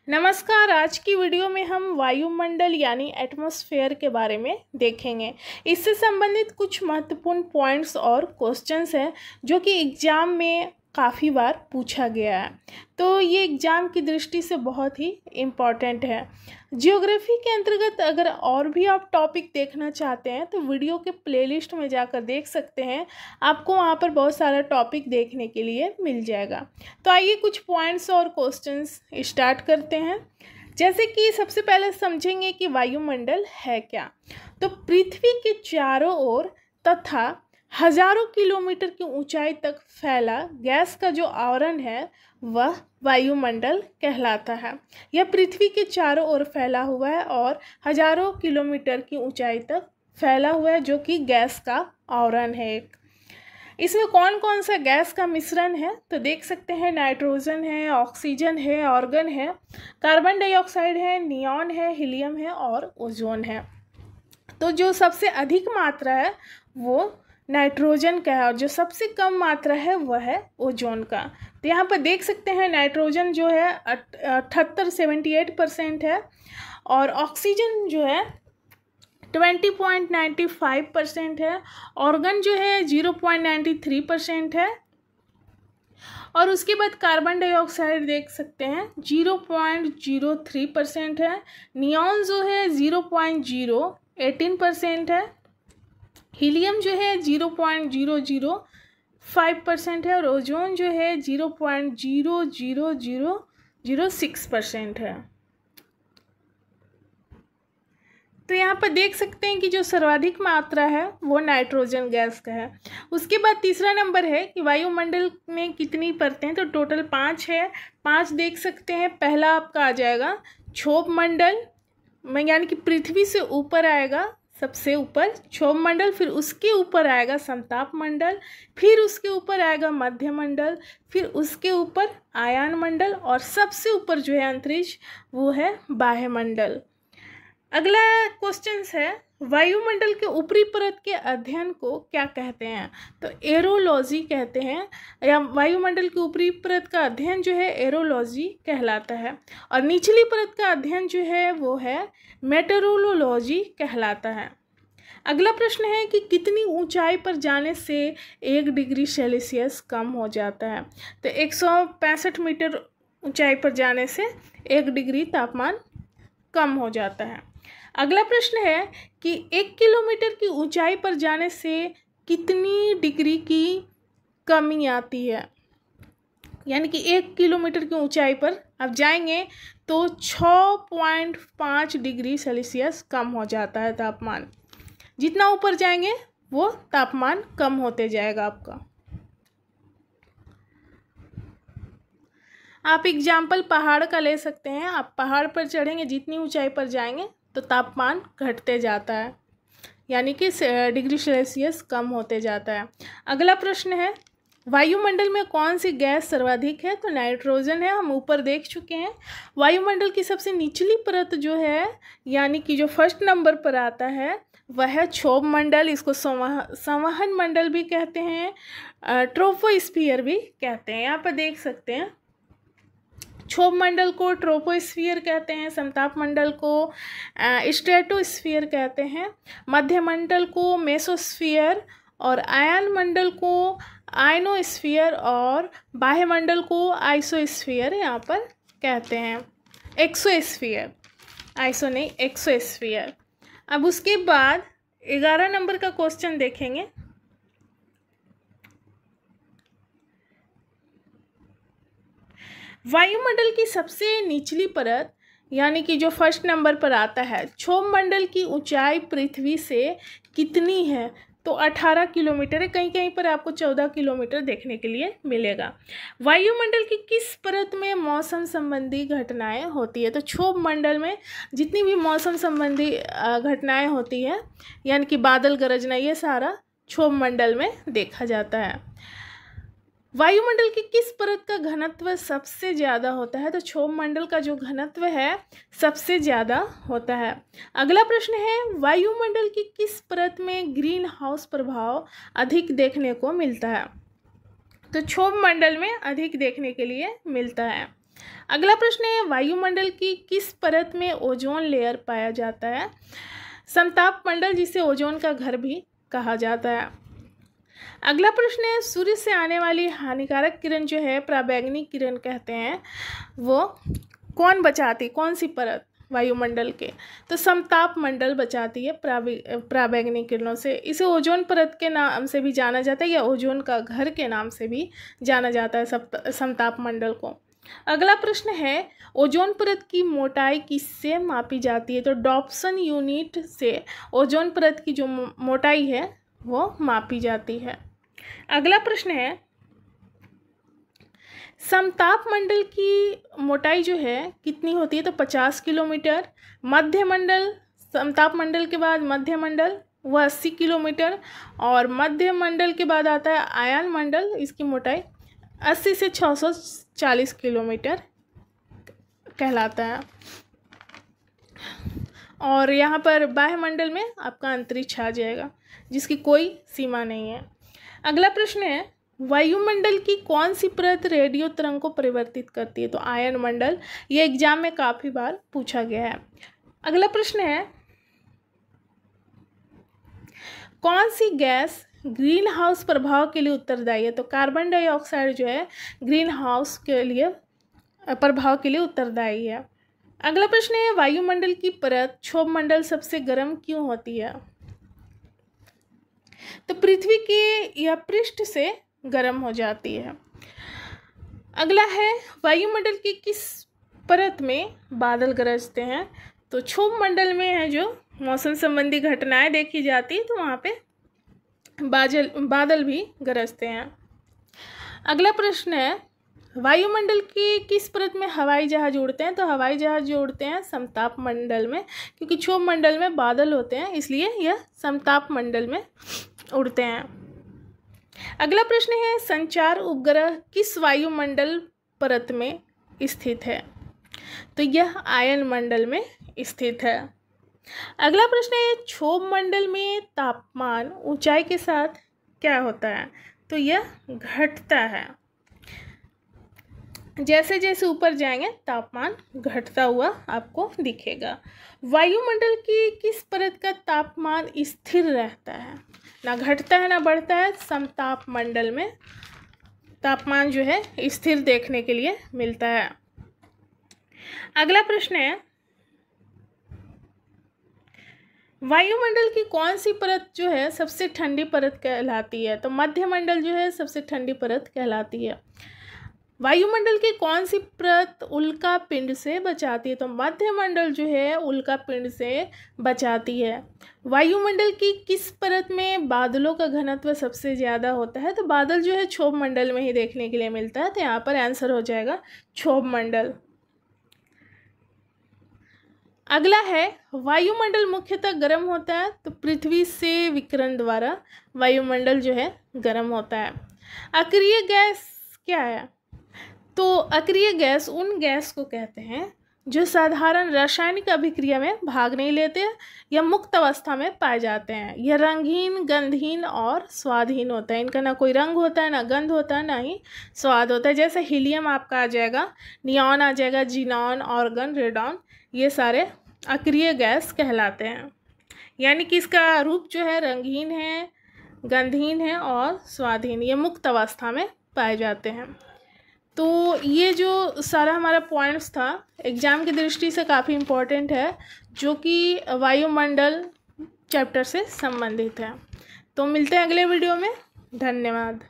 नमस्कार। आज की वीडियो में हम वायुमंडल यानी एटमॉस्फेयर के बारे में देखेंगे। इससे संबंधित कुछ महत्वपूर्ण पॉइंट्स और क्वेश्चंस हैं जो कि एग्ज़ाम में काफ़ी बार पूछा गया है, तो ये एग्ज़ाम की दृष्टि से बहुत ही इम्पॉर्टेंट है। जियोग्राफी के अंतर्गत अगर और भी आप टॉपिक देखना चाहते हैं तो वीडियो के प्लेलिस्ट में जाकर देख सकते हैं, आपको वहाँ पर बहुत सारा टॉपिक देखने के लिए मिल जाएगा। तो आइए कुछ पॉइंट्स और क्वेश्चंस स्टार्ट करते हैं। जैसे कि सबसे पहले समझेंगे कि वायुमंडल है क्या। तो पृथ्वी के चारों ओर तथा हजारों किलोमीटर की ऊंचाई तक फैला गैस का जो आवरण है वह वायुमंडल कहलाता है। यह पृथ्वी के चारों ओर फैला हुआ है और हजारों किलोमीटर की ऊंचाई तक फैला हुआ है, जो कि गैस का आवरण है एक। इसमें कौन कौन सा गैस का मिश्रण है तो देख सकते हैं, नाइट्रोजन है, ऑक्सीजन है, ऑर्गन है, कार्बन डाइऑक्साइड है, नियॉन है, हीलियम है और ओजोन है। तो जो सबसे अधिक मात्रा है वो नाइट्रोजन का है और जो सबसे कम मात्रा है वह है ओजोन का। तो यहाँ पर देख सकते हैं नाइट्रोजन जो है 78% है और ऑक्सीजन जो है 20.95% है, ऑर्गन जो है 0.93% है और उसके बाद कार्बन डाइऑक्साइड देख सकते हैं 0.03% है, नियॉन जो है 0.018% है, हीलियम जो है 0.0005% है और ओजोन जो है 0.00006% है। तो यहाँ पर देख सकते हैं कि जो सर्वाधिक मात्रा है वो नाइट्रोजन गैस का है। उसके बाद तीसरा नंबर है कि वायुमंडल में कितनी परतें हैं, तो टोटल 5 है। 5 देख सकते हैं। पहला आपका आ जाएगा क्षोभ मंडल में, यानी कि पृथ्वी से ऊपर आएगा सबसे ऊपर क्षोभ मंडल, फिर उसके ऊपर आएगा समताप मंडल, फिर उसके ऊपर आएगा मध्य मंडल, फिर उसके ऊपर आयन मंडल और सबसे ऊपर जो है अंतरिक्ष वो है बाह्य मंडल। अगला क्वेश्चन है वायुमंडल के ऊपरी परत के अध्ययन को क्या कहते हैं, तो एरोलॉजी कहते हैं, या वायुमंडल के ऊपरी परत का अध्ययन जो है एरोलॉजी कहलाता है और निचली परत का अध्ययन जो है वो है मेटेरोलॉजी कहलाता है। अगला प्रश्न है कि कितनी ऊंचाई पर जाने से 1 डिग्री सेल्सियस कम हो जाता है, तो 165 मीटर ऊंचाई पर जाने से 1 डिग्री तापमान कम हो जाता है। अगला प्रश्न है कि 1 किलोमीटर की ऊंचाई पर जाने से कितनी डिग्री की कमी आती है, यानी कि 1 किलोमीटर की ऊंचाई पर आप जाएंगे तो 6.5 डिग्री सेल्सियस कम हो जाता है तापमान। जितना ऊपर जाएंगे वो तापमान कम होते जाएगा आपका। आप एग्जाम्पल पहाड़ का ले सकते हैं। आप पहाड़ पर चढ़ेंगे, जितनी ऊंचाई पर जाएंगे तो तापमान घटते जाता है, यानी कि डिग्री सेल्सियस कम होते जाता है। अगला प्रश्न है वायुमंडल में कौन सी गैस सर्वाधिक है, तो नाइट्रोजन है, हम ऊपर देख चुके हैं। वायुमंडल की सबसे निचली परत जो है, यानी कि जो फर्स्ट नंबर पर आता है वह है क्षोभ मंडल। इसको संवहन मंडल भी कहते हैं, ट्रोपोस्फियर भी कहते हैं। यहाँ पर देख सकते हैं क्षोभ मंडल को ट्रोपोस्फियर कहते हैं, समताप मंडल को स्ट्रेटोस्फियर कहते हैं, मध्य मंडल को मेसोस्फियर और आयन मंडल को आयनोस्फियर और बाह्य मंडल को आइसोस्फियर यहाँ पर कहते हैं, एक्सोस्फियर, आइसो नहीं एक्सोस्फियर। अब उसके बाद 11 नंबर का क्वेश्चन देखेंगे। वायुमंडल की सबसे निचली परत, यानी कि जो फर्स्ट नंबर पर आता है, क्षोभ मंडल की ऊंचाई पृथ्वी से कितनी है, तो 18 किलोमीटर है। कहीं कहीं पर आपको 14 किलोमीटर देखने के लिए मिलेगा। वायुमंडल की किस परत में मौसम संबंधी घटनाएं होती है, तो क्षोभ मंडल में जितनी भी मौसम संबंधी घटनाएं होती है, यानी कि बादल गरजना, ये सारा क्षोभ मंडल में देखा जाता है। वायुमंडल की किस परत का घनत्व सबसे ज़्यादा होता है, तो क्षोभ मंडल का जो घनत्व है सबसे ज़्यादा होता है। अगला प्रश्न है वायुमंडल की किस परत में ग्रीन हाउस प्रभाव अधिक देखने को मिलता है, तो क्षोभ मंडल में अधिक देखने के लिए मिलता है। अगला प्रश्न है, वायुमंडल की किस परत में ओजोन लेयर पाया जाता है? समताप मंडल, जिसे ओजोन का घर भी कहा जाता है। अगला प्रश्न है, सूर्य से आने वाली हानिकारक किरण जो है पराबैंगनी किरण कहते हैं, वो कौन बचाती, कौन सी परत वायुमंडल के? तो समताप मंडल बचाती है पराबैंगनी किरणों से। इसे ओजोन परत के नाम से भी जाना जाता है या ओजोन का घर के नाम से भी जाना जाता है समताप मंडल को। अगला प्रश्न है, ओजोन परत की मोटाई किससे मापी जाती है? तो डॉप्सन यूनिट से ओजोन परत की जो मोटाई है वो मापी जाती है। अगला प्रश्न है, समताप मंडल की मोटाई जो है कितनी होती है? तो 50 किलोमीटर। मध्य मंडल, समताप मंडल के बाद मध्य मंडल, वह 80 किलोमीटर, और मध्य मंडल के बाद आता है आयन मंडल, इसकी मोटाई 80 से 640 किलोमीटर कहलाता है। और यहाँ पर बाह्यमंडल में आपका अंतरिक्ष आ जाएगा, जिसकी कोई सीमा नहीं है। अगला प्रश्न है, वायुमंडल की कौन सी परत रेडियो तरंग को परिवर्तित करती है? तो आयन मंडल। ये एग्जाम में काफ़ी बार पूछा गया है। अगला प्रश्न है, कौन सी गैस ग्रीन हाउस प्रभाव के लिए उत्तरदायी है? तो कार्बन डाइऑक्साइड जो है ग्रीन हाउस के लिए प्रभाव के लिए उत्तरदायी है। अगला प्रश्न है, वायुमंडल की परत क्षोभ मंडल सबसे गर्म क्यों होती है? तो पृथ्वी के या पृष्ठ से गर्म हो जाती है। अगला है, वायुमंडल की किस परत में बादल गरजते हैं? तो क्षोभ मंडल में है जो मौसम संबंधी घटनाएं देखी जाती है, तो वहाँ पे बादल भी गरजते हैं। अगला प्रश्न है, वायुमंडल की किस परत में हवाई जहाज उड़ते हैं? तो हवाई जहाज जो उड़ते हैं समताप मंडल में, क्योंकि क्षोभ मंडल में बादल होते हैं, इसलिए यह समताप मंडल में उड़ते हैं। अगला प्रश्न है, संचार उपग्रह किस वायुमंडल परत में स्थित है? तो यह आयन मंडल में स्थित है। अगला प्रश्न है, क्षोभ मंडल में तापमान ऊंचाई के साथ क्या होता है? तो यह घटता है। जैसे जैसे ऊपर जाएंगे तापमान घटता हुआ आपको दिखेगा। वायुमंडल की किस परत का तापमान स्थिर रहता है? ना घटता है ना बढ़ता है। समताप मंडल में तापमान जो है स्थिर देखने के लिए मिलता है। अगला प्रश्न है, वायुमंडल की कौन सी परत जो है सबसे ठंडी परत कहलाती है? तो मध्यमंडल जो है सबसे ठंडी परत कहलाती है। वायुमंडल की कौन सी परत उल्का पिंड से बचाती है? तो मध्यमंडल जो है उल्का पिंड से बचाती है। वायुमंडल की किस परत में बादलों का घनत्व सबसे ज़्यादा होता है? तो बादल जो है क्षोभ मंडल में ही देखने के लिए मिलता है, तो यहाँ पर आंसर हो जाएगा क्षोभ मंडल। अगला है, वायुमंडल मुख्यतः गर्म होता है, तो पृथ्वी से विकिरण द्वारा वायुमंडल जो है गर्म होता है। अक्रिय गैस क्या है? तो अक्रिय गैस उन गैस को कहते हैं जो साधारण रासायनिक अभिक्रिया में भाग नहीं लेते या मुक्त अवस्था में पाए जाते हैं। यह रंगहीन, गंधहीन और स्वादहीन होता है। इनका ना कोई रंग होता है, ना गंध होता है, ना ही स्वाद होता है। जैसे हीलियम आपका आ जाएगा, नियॉन आ जाएगा, जीनॉन, ऑर्गन, रेडॉन, ये सारे अक्रिय गैस कहलाते हैं। यानी कि इसका रूप जो है रंगहीन है, गंधहीन है और स्वादहीन, ये मुक्त अवस्था में पाए जाते हैं। तो ये जो सारा हमारा पॉइंट्स था एग्ज़ाम की दृष्टि से काफ़ी इम्पोर्टेंट है, जो कि वायुमंडल चैप्टर से संबंधित है। तो मिलते हैं अगले वीडियो में। धन्यवाद।